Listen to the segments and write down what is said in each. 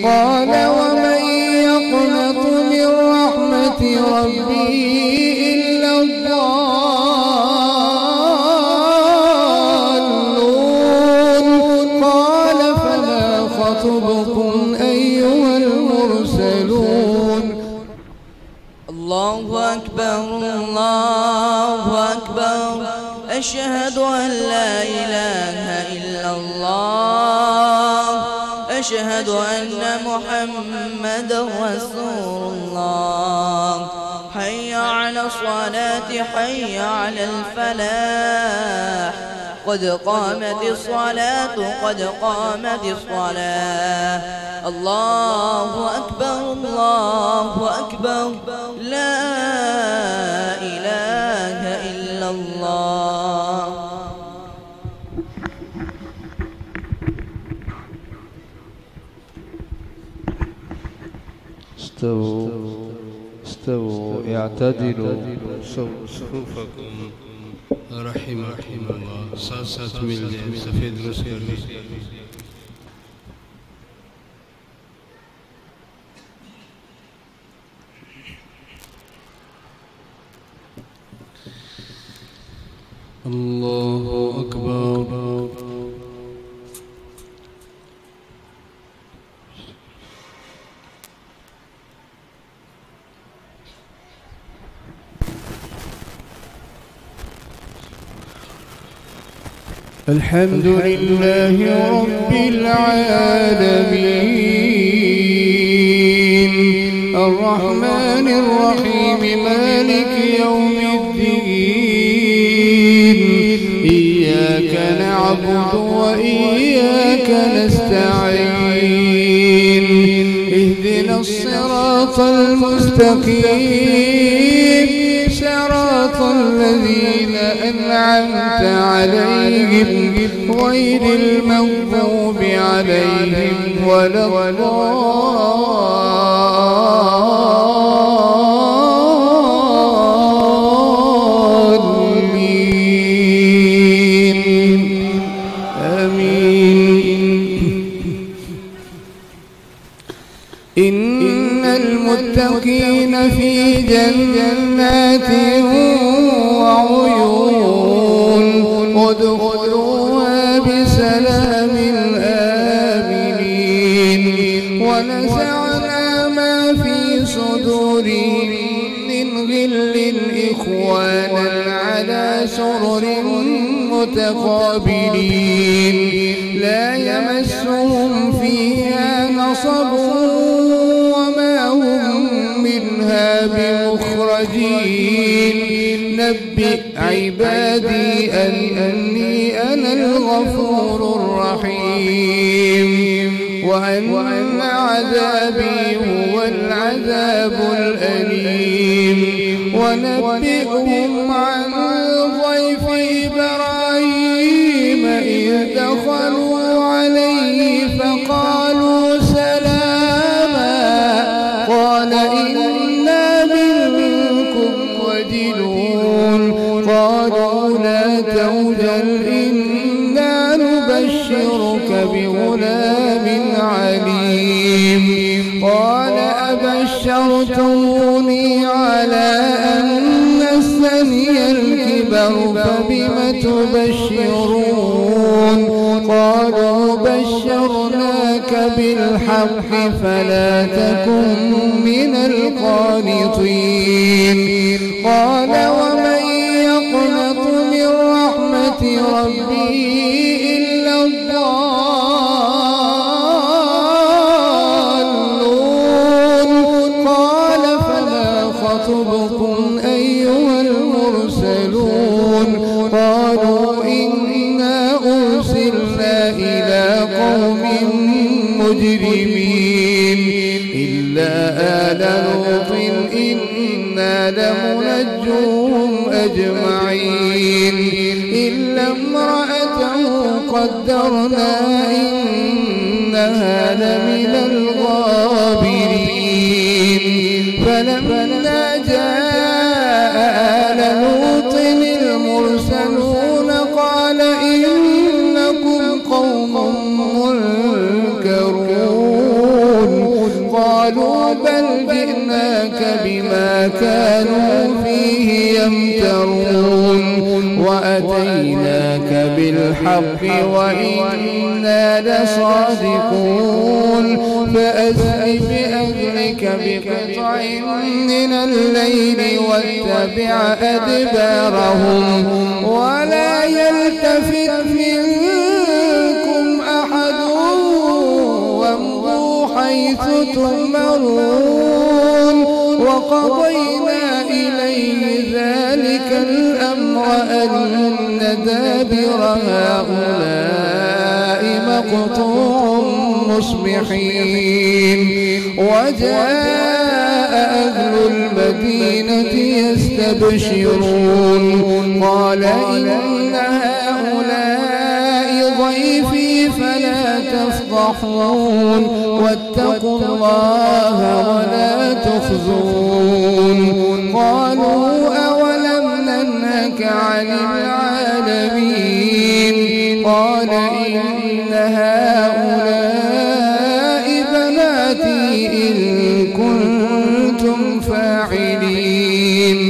قال ومن يقنط من رحمة ربه إلا الضالون قال فما خطبكم أيها المرسلون الله أكبر الله أكبر أشهد أن لا إله إلا الله أشهد أن محمدا رسول الله حي على الصلاة حي على الفلاح قد قامت الصلاة قد قامت الصلاة الله أكبر الله أكبر لا إله إلا الله استووا اعتدلوا صفوفكم رحمكم الله साथ मिल जाए सफ़ेद रस करने अल्लाह अकबर الحمد لله رب العالمين الرحمن الرحيم مالك يوم الدين إياك نعبد وإياك نستعين اهدنا الصراط المستقيم صراط الذين أنعمت عليهم غير المغضوب عليهم ولا الضالين آمين إن المتقين في جنات وعيون ادخلوها بسلام آمنين ونزعنا ما في صدورهم من غل إخوانا على سرر متقابلين لا يمسهم فيها نصب وما هم منها بمخرجين نبئ عبادي أني أنا الغفور الرحيم وأن عذابي هو العذاب الأليم ونبئهم عن ضيف إبراهيم إذ دخلوا عليه فقالوا سلاما قال إنا منكم وجلون قالوا لا توجل إنا نبشرك بغلام عليم قال أبشرتموني على أن مسني الكبر فبم تبشرون قالوا بشرناك بالحق فلا تكن من القانطين قال ومن يقنط من رحمة ربه إلا الضالون قال فما خطبكم أيها المرسلون قالوا إنا أرسلنا إلى قوم مجرمين إلا آل لوط إنا لمنجوهم أجمعين إلا امرأته قدرنا إنها لمن الغابرين فلما جاء آل لوط المرسلون قال إنكم قوم منكرون قالوا بل جئناك بما كانوا فيه يمترون وأتيناك بالحق وإنا لصادقون فأسر بأهلك بقطع من الليل واتبع أدبارهم ولا يلتفت منكم أحد وامضوا حيث تؤمرون وقضينا إليه ذلك الأمر أن دابر هؤلاء مقطوع مصبحين وجاء أهل المدينة يستبشرون قال إن هؤلاء ضيفي فلا تفضحون واتقوا الله ولا تخزون قالوا أولم ننهك عن العالمين قال إن هؤلاء بناتي إن كنتم فاعلين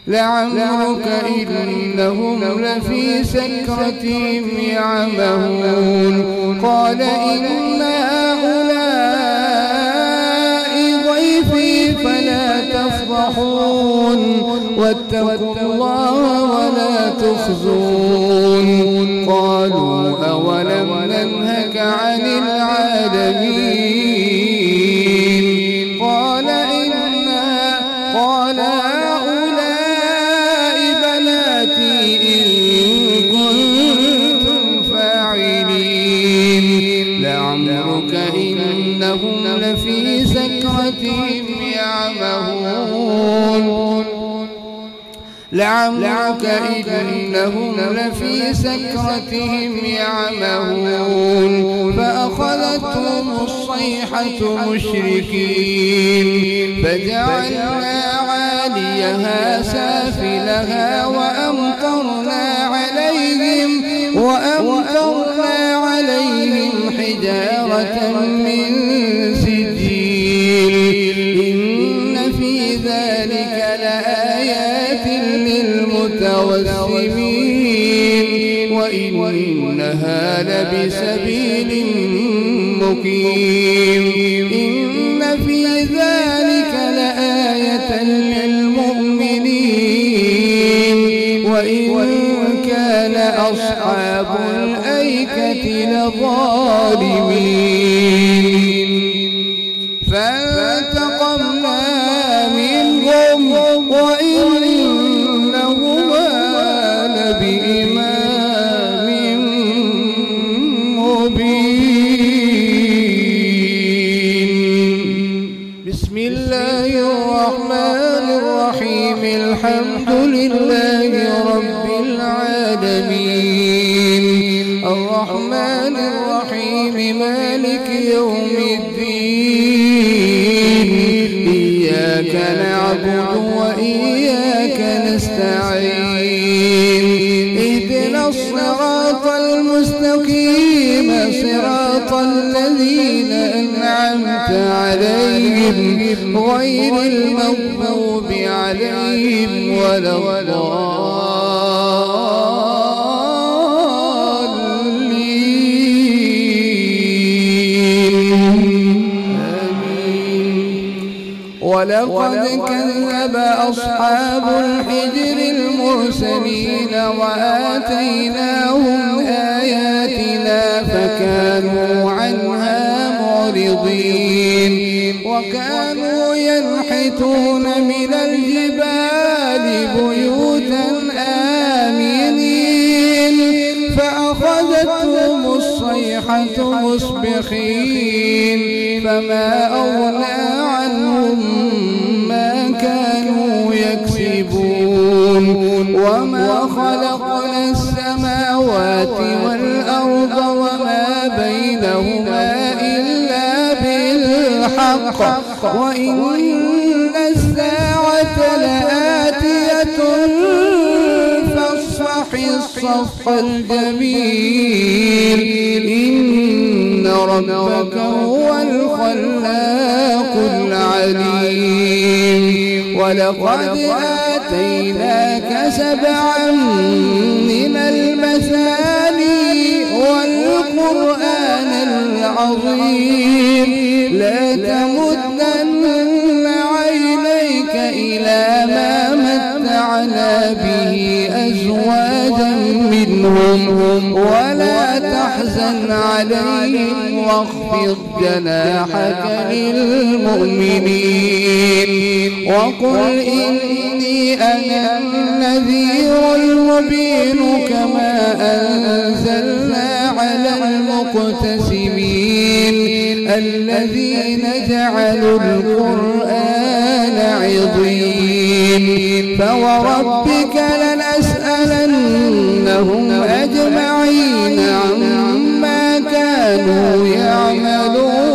لعمرك إنهم لفي سكرتهم يعمهون قال إن هؤلاء ضيفي فلا تفضحون واتقوا الله ولا تخزون قالوا أولم ننهك عن العالمين قال هؤلاء بناتي إن كنتم فاعلين لعمرك إنهم لفي سكرتهم يعمهون لعمرك إنهم لفي سكرتهم يعمهون فأخذتهم الصيحة مشركين فجعلنا عاليها سافلها وأمطرنا عليهم حجارة من سجيل إن في ذلك لآيات للمتوسمين وإنها لبسبيل مقيم إن في ذلك لآية للمؤمنين وإن كان أصحاب الأيكة لظالمين فانتقمنا منهم وإنهما لبإمام مبين بسم الله الرحمن الرحيم الحمد لله رب العالمين الرحمن الرحيم مالك يوم الدين إياك نعبد وإياك نستعين اهدنا الصراط المستقيم صراط الذين أنعمت عليهم غير المغضوب عليهم ولا ولقد كذب أصحاب الحجر المرسلين وآتيناهم آياتنا فكانوا عنها معرضين وكانوا ينحتون من الجبال بيوتا آمنين فأخذتهم الصيحة مصبحين فما أغنى عنهم ما كانوا يكسبون وما خلقنا السماوات والأرض وما بينهما إلا بالحق وإن الساعة لآتية فاصفح الصفح الجميل إن ربك هو الخلاق العليم ولقد آتيناك 7 من المثاني والقرآن العظيم لا تمدن عينيك إلى ما متعنا به أزواجا منهم ولا تحزن عليهم واخفض جناحك للمؤمنين وقل إني أنا النذير المبين كما أنزلنا على المقتسمين الذين جعلوا القرآن عضين فوربك لنسألنهم أجمعين عما كانوا يعملون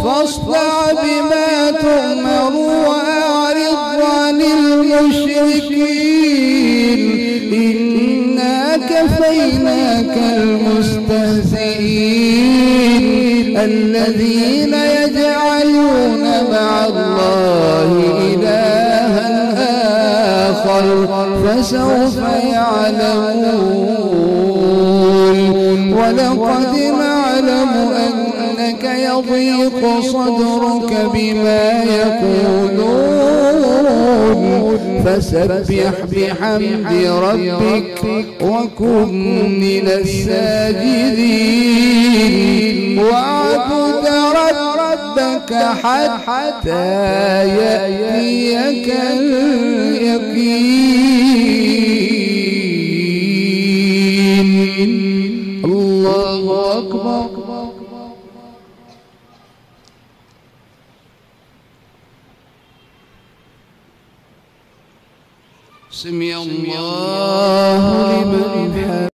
فاصدع بما تؤمر وأعرض عن المشركين إنا كفيناك المستهزئين الذين يجعلون مع الله إلها آخر فسوف يعلمون ولقد نعلم أنك يضيق صدرك بما يقولون فسبح بحمد ربك وكن من الساجدين واعبد ربك حتى يأتيك اليقين الله أكبر سمع الله لمن حمده